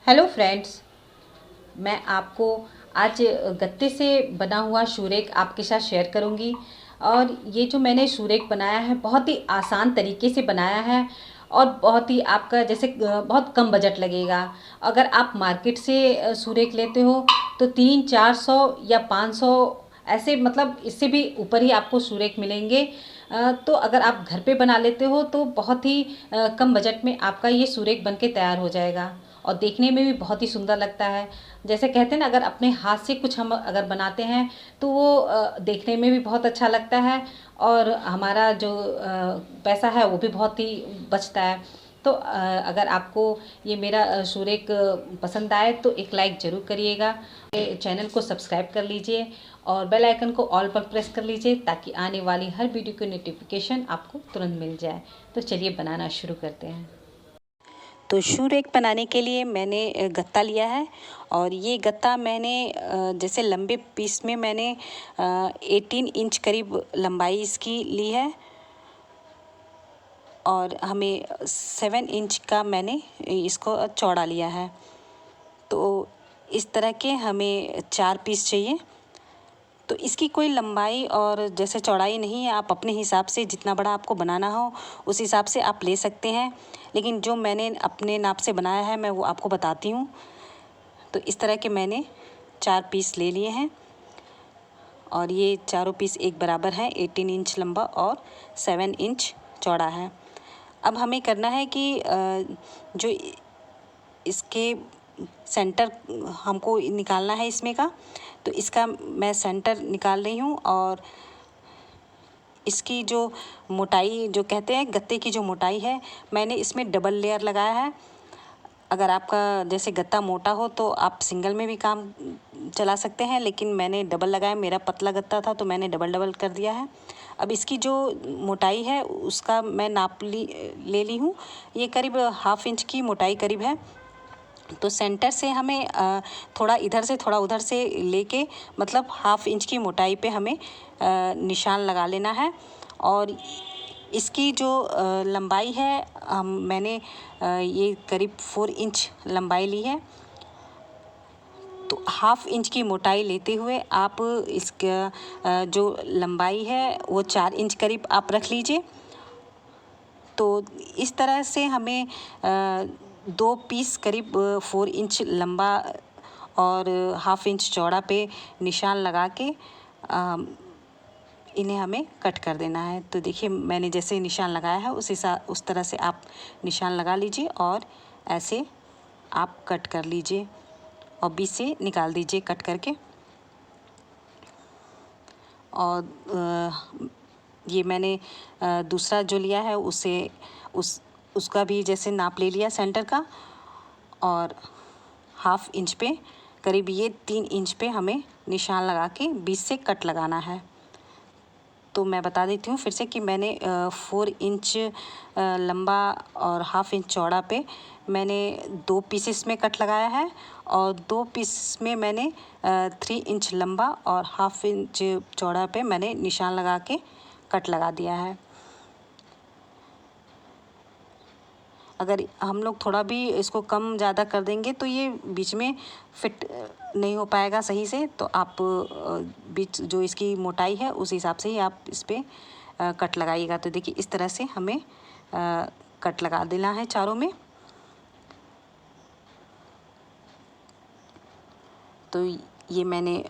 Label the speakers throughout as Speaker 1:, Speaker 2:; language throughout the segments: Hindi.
Speaker 1: Hello friends. मैं आपको आज गत्ते से बना हुआ शूरेक आपके साथ शेयर करूंगी। और ये जो मैंने शूरेक बनाया है बहुत ही आसान तरीके से बनाया है और बहुत ही आपका जैसे बहुत कम बजट लगेगा। अगर आप मार्केट से शूरेक लेते हो तो 300-400 या 500 ऐसे मतलब इससे भी ऊपर ही आपको शूरेक मिलेंगे। तो अगर आप घर पे बना लेते हो तो बहुत ही कम बजट में आपका ये शूरेक बन के तैयार हो जाएगा और देखने में भी बहुत ही सुंदर लगता है। जैसे कहते हैं ना, अगर अपने हाथ से कुछ हम अगर बनाते हैं तो वो देखने में भी बहुत अच्छा लगता है और हमारा जो पैसा है वो भी बहुत ही बचता है। तो अगर आपको ये मेरा शूरेक पसंद आए तो एक लाइक ज़रूर करिएगा। चैनल को सब्सक्राइब कर लीजिए और बेल आइकन को ऑल पर प्रेस कर लीजिए ताकि आने वाली हर वीडियो की नोटिफिकेशन आपको तुरंत मिल जाए। तो चलिए बनाना शुरू करते हैं। तो शूरेक बनाने के लिए मैंने गत्ता लिया है और ये गत्ता मैंने जैसे लंबे पीस में मैंने 18 इंच करीब लंबाई इसकी ली है और हमें 7 इंच का मैंने इसको चौड़ा लिया है। तो इस तरह के हमें 4 पीस चाहिए। तो इसकी कोई लंबाई और जैसे चौड़ाई नहीं है, आप अपने हिसाब से जितना बड़ा आपको बनाना हो उस हिसाब से आप ले सकते हैं। लेकिन जो मैंने अपने नाप से बनाया है मैं वो आपको बताती हूँ। तो इस तरह के मैंने 4 पीस ले लिए हैं और ये चारों पीस एक बराबर हैं। 18 इंच लंबा और 7 इंच चौड़ा है। अब हमें करना है कि जो इसके सेंटर हमको निकालना है इसमें का, तो इसका मैं सेंटर निकाल रही हूँ। और इसकी जो मोटाई जो कहते हैं गत्ते की जो मोटाई है, मैंने इसमें डबल लेयर लगाया है। अगर आपका जैसे गत्ता मोटा हो तो आप सिंगल में भी काम चला सकते हैं, लेकिन मैंने डबल लगाया। मेरा पतला गत्ता था तो मैंने डबल डबल कर दिया है। अब इसकी जो मोटाई है उसका मैं नाप ले ली हूँ। ये करीब 1/2 इंच की मोटाई करीब है। तो सेंटर से हमें थोड़ा इधर से थोड़ा उधर से लेके मतलब 1/2 इंच की मोटाई पे हमें निशान लगा लेना है। और इसकी जो लंबाई है मैंने ये करीब 4 इंच लंबाई ली है। तो 1/2 इंच की मोटाई लेते हुए आप इसका जो लंबाई है वो 4 इंच करीब आप रख लीजिए। तो इस तरह से हमें 2 पीस करीब 4 इंच लंबा और 1/2 इंच चौड़ा पे निशान लगा के इन्हें हमें कट कर देना है। तो देखिए मैंने जैसे निशान लगाया है उस तरह से आप निशान लगा लीजिए और ऐसे आप कट कर लीजिए और बीच से निकाल दीजिए कट करके। और ये मैंने दूसरा जो लिया है उसका भी जैसे नाप ले लिया सेंटर का। और 1/2 इंच पे करीब ये 3 इंच पे हमें निशान लगा के बीच से कट लगाना है। तो मैं बता देती हूँ फिर से कि मैंने 4 इंच लंबा और 1/2 इंच चौड़ा पे मैंने 2 पीसेस में कट लगाया है और 2 पीस में मैंने 3 इंच लंबा और 1/2 इंच चौड़ा पे मैंने निशान लगा के कट लगा दिया है। अगर हम लोग थोड़ा भी इसको कम ज़्यादा कर देंगे तो ये बीच में फिट नहीं हो पाएगा सही से। तो आप बीच जो इसकी मोटाई है उस हिसाब से ही आप इस पर कट लगाइएगा। तो देखिए इस तरह से हमें कट लगा देना है चारों में। तो ये मैंने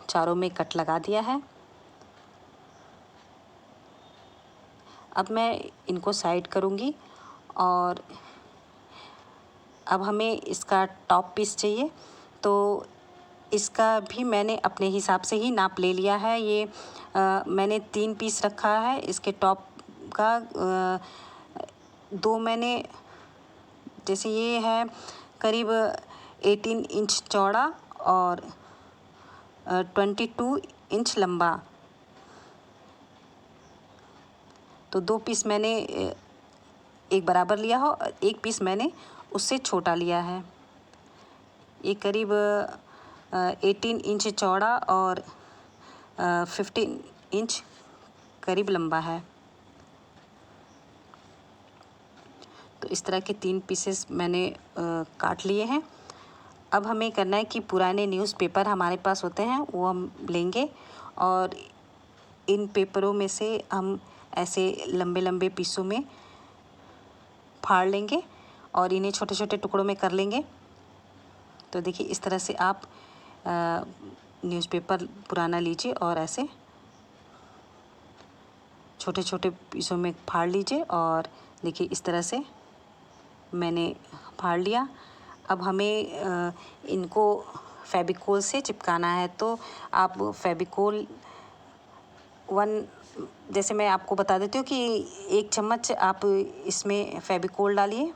Speaker 1: चारों में कट लगा दिया है। अब मैं इनको साइड करूँगी और अब हमें इसका टॉप पीस चाहिए। तो इसका भी मैंने अपने हिसाब से ही नाप ले लिया है। ये मैंने 3 पीस रखा है इसके टॉप का। 2 मैंने जैसे ये है करीब 18 इंच चौड़ा और 22 इंच लंबा। तो 2 पीस मैंने एक बराबर लिया हो, एक पीस मैंने उससे छोटा लिया है। ये करीब 18 इंच चौड़ा और 15 इंच करीब लंबा है। तो इस तरह के 3 पीसेस मैंने काट लिए हैं। अब हमें करना है कि पुराने न्यूज़पेपर हमारे पास होते हैं वो हम लेंगे और इन पेपरों में से हम ऐसे लंबे लंबे पीसों में फाड़ लेंगे और इन्हें छोटे छोटे टुकड़ों में कर लेंगे। तो देखिए इस तरह से आप न्यूज़पेपर पुराना लीजिए और ऐसे छोटे छोटे पीसों में फाड़ लीजिए और देखिए इस तरह से मैंने फाड़ लिया। अब हमें इनको फेविकोल से चिपकाना है। तो आप फेविकोल जैसे मैं आपको बता देती हूँ कि 1 चम्मच आप इसमें फेविकोल डालिए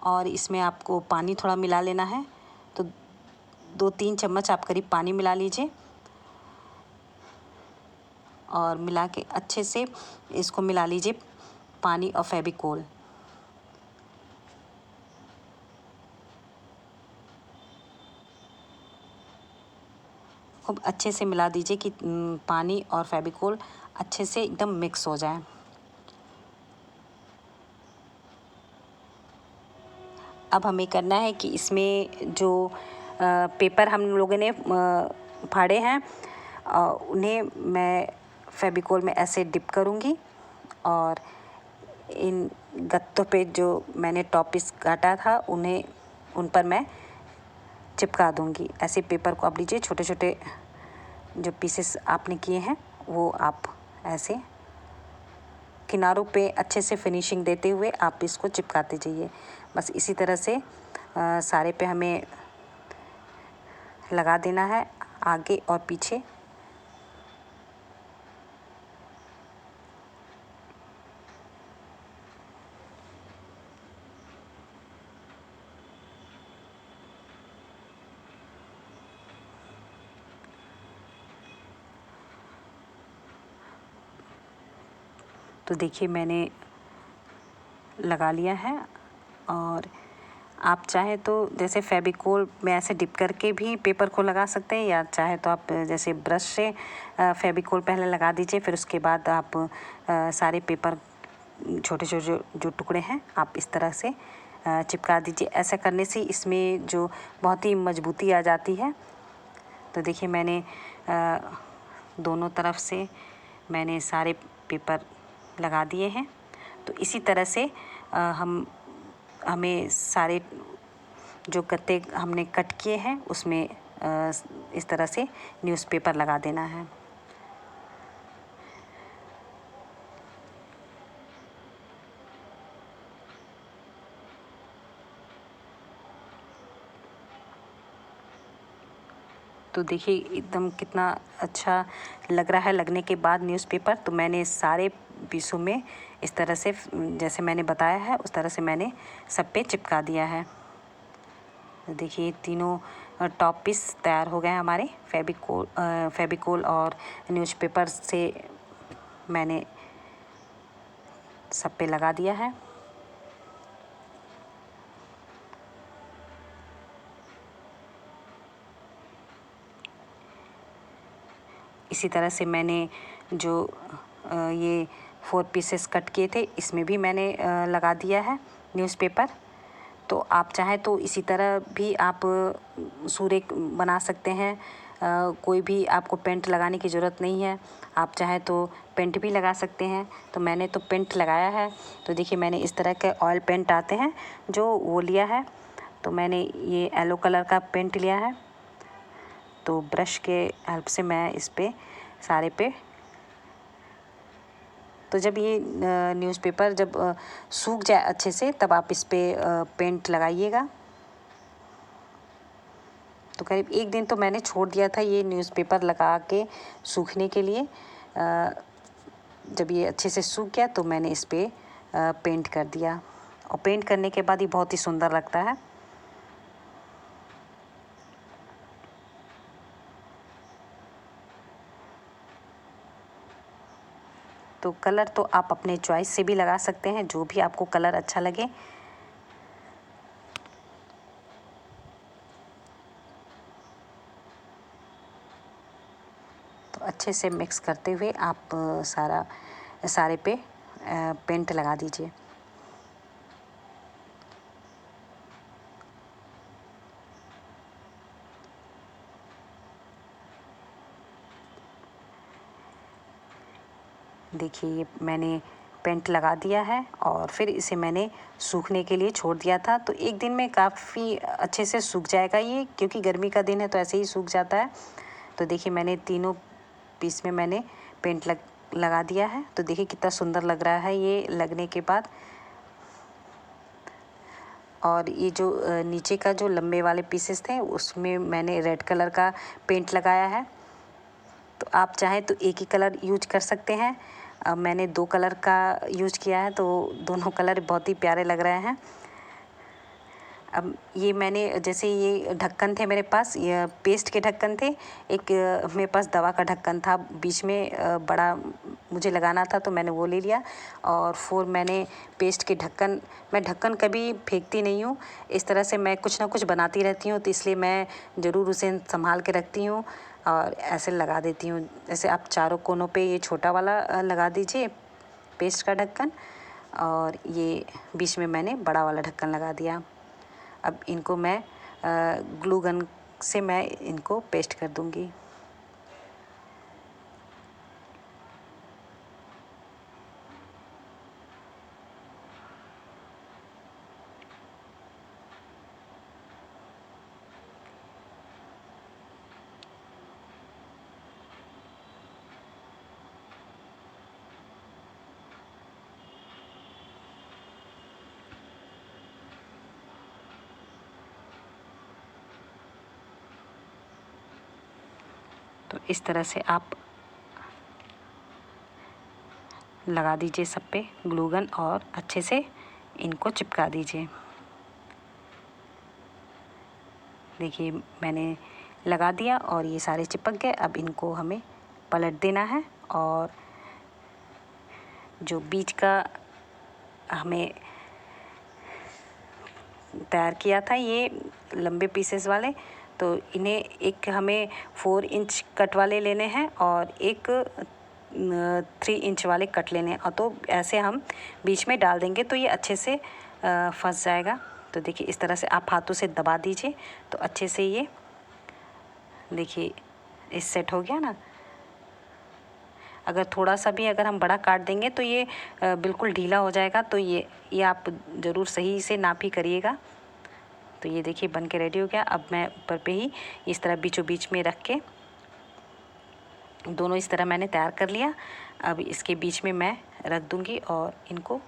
Speaker 1: और इसमें आपको पानी थोड़ा मिला लेना है। तो 2-3 चम्मच आप करीब पानी मिला लीजिए और मिला के अच्छे से इसको मिला लीजिए, पानी और फेविकोल। खूब अच्छे से मिला दीजिए कि पानी और फेविकोल अच्छे से एकदम मिक्स हो जाए। अब हमें करना है कि इसमें जो पेपर हम लोगों ने फाड़े हैं उन्हें मैं फेविकोल में ऐसे डिप करूँगी और इन गत्तों पे जो मैंने टॉप पीस काटा था उन पर मैं चिपका दूँगी। ऐसे पेपर को आप लीजिए, छोटे छोटे जो पीसेस आपने किए हैं वो आप ऐसे किनारों पे अच्छे से फिनिशिंग देते हुए आप इसको चिपकाते जाइए। बस इसी तरह से सारे पे हमें लगा देना है, आगे और पीछे। तो देखिए मैंने लगा लिया है और आप चाहे तो जैसे फेविकोल में ऐसे डिप करके भी पेपर को लगा सकते हैं, या चाहे तो आप जैसे ब्रश से फेविकोल पहले लगा दीजिए, फिर उसके बाद आप सारे पेपर छोटे छोटे जो टुकड़े हैं आप इस तरह से चिपका दीजिए। ऐसा करने से इसमें जो बहुत ही मजबूती आ जाती है। तो देखिए मैंने दोनों तरफ से मैंने सारे पेपर लगा दिए हैं। तो इसी तरह से हमें सारे जो गत्ते हमने कट किए हैं उसमें इस तरह से न्यूज़पेपर लगा देना है। तो देखिए एकदम कितना अच्छा लग रहा है लगने के बाद न्यूज़पेपर। तो मैंने सारे पीसों में इस तरह से जैसे मैंने बताया है उस तरह से मैंने सब पे चिपका दिया है। तो देखिए तीनों टॉप पीस तैयार हो गए हैं हमारे फेविकोल और न्यूज़पेपर से मैंने सब पे लगा दिया है। इसी तरह से मैंने जो ये 4 पीसेस कट किए थे इसमें भी मैंने लगा दिया है न्यूज़पेपर। तो आप चाहें तो इसी तरह भी आप सूर्य बना सकते हैं। कोई भी आपको पेंट लगाने की ज़रूरत नहीं है, आप चाहें तो पेंट भी लगा सकते हैं। तो मैंने तो पेंट लगाया है। तो देखिए मैंने इस तरह के ऑयल पेंट आते हैं जो वो लिया है। तो मैंने ये येलो कलर का पेंट लिया है। तो ब्रश के हेल्प से मैं इस पे सारे पे, तो जब ये न्यूज़पेपर जब सूख जाए अच्छे से तब आप इस पे पेंट लगाइएगा। तो करीब 1 दिन तो मैंने छोड़ दिया था ये न्यूज़पेपर लगा के सूखने के लिए। जब ये अच्छे से सूख गया तो मैंने इस पे पेंट कर दिया और पेंट करने के बाद ये बहुत ही सुंदर लगता है। तो कलर तो आप अपने चॉइस से भी लगा सकते हैं, जो भी आपको कलर अच्छा लगे। तो अच्छे से मिक्स करते हुए आप सारा सारे पे पेंट लगा दीजिए। देखिए ये मैंने पेंट लगा दिया है और फिर इसे मैंने सूखने के लिए छोड़ दिया था। तो एक दिन में काफ़ी अच्छे से सूख जाएगा ये, क्योंकि गर्मी का दिन है तो ऐसे ही सूख जाता है। तो देखिए मैंने तीनों पीस में मैंने पेंट लगा दिया है। तो देखिए कितना सुंदर लग रहा है ये लगने के बाद। और ये जो नीचे का जो लंबे वाले पीसेस थे उसमें मैंने रेड कलर का पेंट लगाया है। तो आप चाहें तो एक ही कलर यूज कर सकते हैं। मैंने 2 कलर का यूज किया है, तो दोनों कलर बहुत ही प्यारे लग रहे हैं। अब ये मैंने जैसे ये ढक्कन थे मेरे पास, ये पेस्ट के ढक्कन थे। एक मेरे पास दवा का ढक्कन था, बीच में बड़ा मुझे लगाना था तो मैंने वो ले लिया। और फिर मैंने पेस्ट के ढक्कन, मैं ढक्कन कभी फेंकती नहीं हूँ, इस तरह से मैं कुछ ना कुछ बनाती रहती हूँ, तो इसलिए मैं ज़रूर उसे संभाल के रखती हूँ और ऐसे लगा देती हूँ। जैसे आप चारों कोनों पे ये छोटा वाला लगा दीजिए पेस्ट का ढक्कन, और ये बीच में मैंने बड़ा वाला ढक्कन लगा दिया। अब इनको मैं ग्लू गन से मैं इनको पेस्ट कर दूंगी। तो इस तरह से आप लगा दीजिए सब पे ग्लू गन और अच्छे से इनको चिपका दीजिए। देखिए मैंने लगा दिया और ये सारे चिपक गए। अब इनको हमें पलट देना है और जो बीच का हमें तैयार किया था ये लंबे पीसेस वाले, तो इन्हें एक हमें 4 इंच कट वाले लेने हैं और एक 3 इंच वाले कट लेने हैं। और तो ऐसे हम बीच में डाल देंगे तो ये अच्छे से फंस जाएगा। तो देखिए इस तरह से आप हाथों से दबा दीजिए तो अच्छे से ये देखिए इस सेट हो गया ना। अगर थोड़ा सा भी अगर हम बड़ा काट देंगे तो ये बिल्कुल ढीला हो जाएगा। तो ये आप ज़रूर सही से नाप ही करिएगा। तो ये देखिए बन के रेडी हो गया। अब मैं ऊपर पे ही इस तरह बीचों बीच में रख के दोनों इस तरह मैंने तैयार कर लिया। अब इसके बीच में मैं रख दूंगी और इनको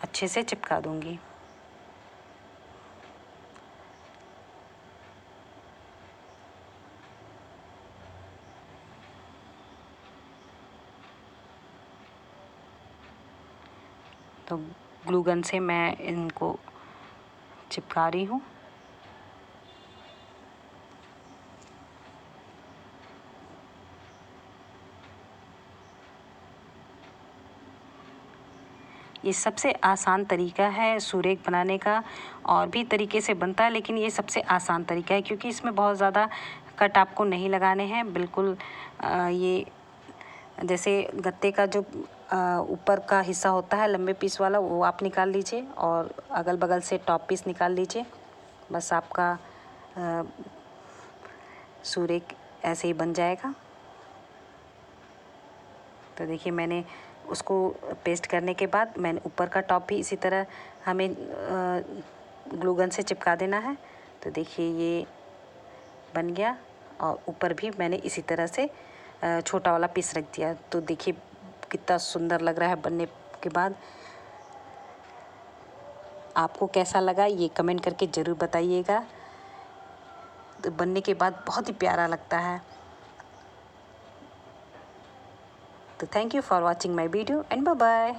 Speaker 1: अच्छे से चिपका दूंगी। तो ग्लू गन से मैं इनको चिपका रही हूँ। ये सबसे आसान तरीका है सुरेख बनाने का, और भी तरीके से बनता है लेकिन ये सबसे आसान तरीका है क्योंकि इसमें बहुत ज़्यादा कट आपको नहीं लगाने हैं। बिल्कुल ये जैसे गत्ते का जो ऊपर का हिस्सा होता है लंबे पीस वाला, वो आप निकाल लीजिए और अगल बगल से टॉप पीस निकाल लीजिए। बस आपका सुरेख ऐसे ही बन जाएगा। तो देखिए मैंने उसको पेस्ट करने के बाद मैंने ऊपर का टॉप भी इसी तरह हमें ग्लू गन से चिपका देना है। तो देखिए ये बन गया और ऊपर भी मैंने इसी तरह से छोटा वाला पीस रख दिया। तो देखिए कितना सुंदर लग रहा है बनने के बाद। आपको कैसा लगा ये कमेंट करके ज़रूर बताइएगा। तो बनने के बाद बहुत ही प्यारा लगता है। तो thank you for watching my video and bye bye.